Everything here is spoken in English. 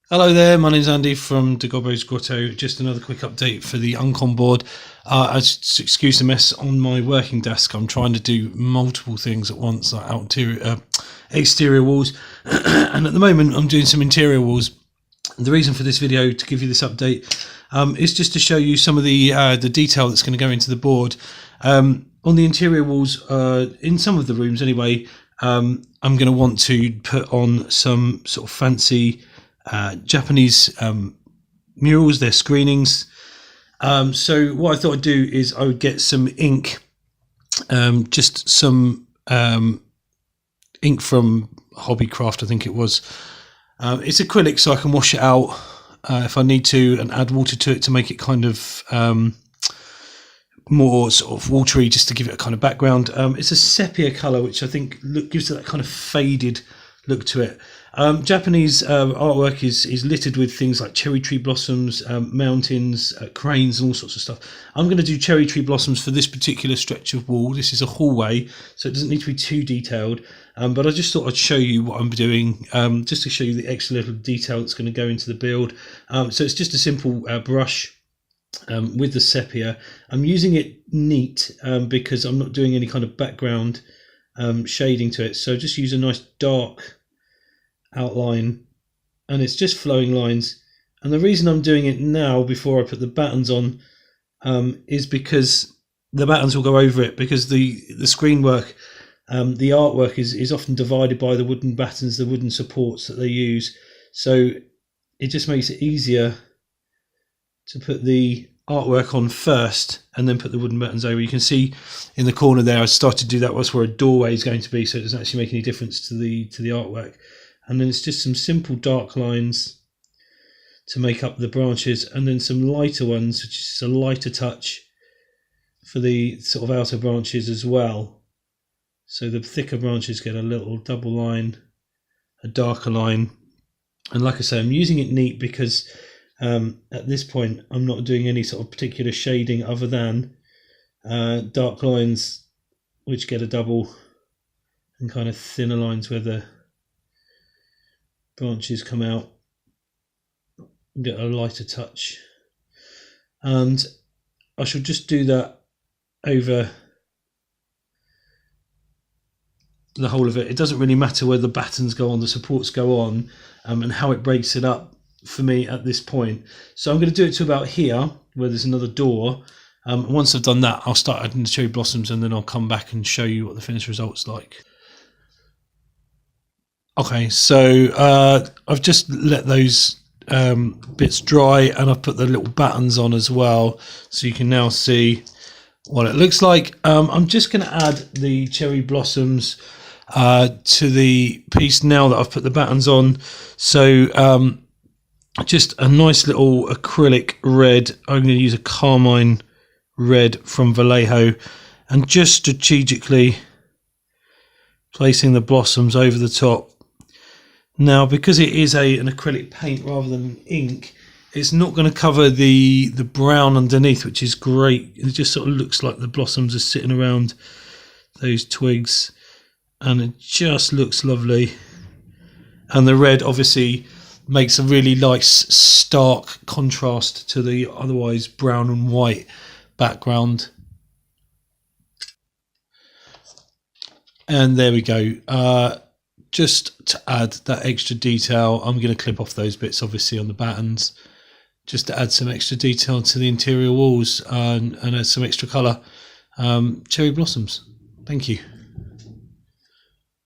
Hello there, my name's Andy from Dagobbo's Grotto. Just another quick update for the Uncon board. Excuse the mess on my working desk. I'm trying to do multiple things at once, like exterior walls, and at the moment I'm doing some interior walls. The reason for this video, to give you this update, is just to show you some of the detail that's going to go into the board. On the interior walls, in some of the rooms anyway, I'm going to want to put on some sort of fancy Japanese murals, their screenings. So what I thought I'd do is I would get some ink, just some ink from Hobbycraft, I think it was. It's acrylic, so I can wash it out if I need to and add water to it to make it kind of more sort of watery, just to give it a kind of background. It's a sepia colour, which I think gives it that kind of faded look to it. Japanese artwork is littered with things like cherry tree blossoms, mountains, cranes, and all sorts of stuff. I'm going to do cherry tree blossoms for this particular stretch of wall. This is a hallway, so it doesn't need to be too detailed, but I just thought I'd show you what I'm doing, just to show you the extra little detail that's going to go into the build. So it's just a simple brush with the sepia. I'm using it neat because I'm not doing any kind of background shading to it, so just use a nice dark outline, and it's just flowing lines. And the reason I'm doing it now before I put the battens on is because the battens will go over it, because the screen work, the artwork is often divided by the wooden battens, the wooden supports that they use, so it just makes it easier to put the artwork on first and then put the wooden buttons over. You can see in the corner there I started to do that. Was where a doorway is going to be, so it doesn't actually make any difference to the artwork. And then it's just some simple dark lines to make up the branches, and then some lighter ones, which is a lighter touch for the sort of outer branches as well. So the thicker branches get a little double line, a darker line. And like I say, I'm using it neat because at this point I'm not doing any sort of particular shading other than dark lines which get a double, and kind of thinner lines where the branches come out, get a lighter touch. And I should just do that over the whole of it. It doesn't really matter where the battens go on, the supports go on, and how it breaks it up for me at this point. So I'm going to do it to about here where there's another door. Once I've done that, I'll start adding the cherry blossoms, and then I'll come back and show you what the finished result's like. Okay, so I've just let those bits dry, and I've put the little battens on as well, so you can now see what it looks like. I'm just going to add the cherry blossoms to the piece now that I've put the battens on. So just a nice little acrylic red. I'm going to use a carmine red from Vallejo, and just strategically placing the blossoms over the top. Now, because it is an acrylic paint rather than ink, it's not going to cover the brown underneath, which is great. It just sort of looks like the blossoms are sitting around those twigs, and it just looks lovely. And the red obviously makes a really nice stark contrast to the otherwise brown and white background. And there we go. Just to add that extra detail, I'm going to clip off those bits obviously on the battens, just to add some extra detail to the interior walls and add some extra colour. Cherry blossoms. Thank you.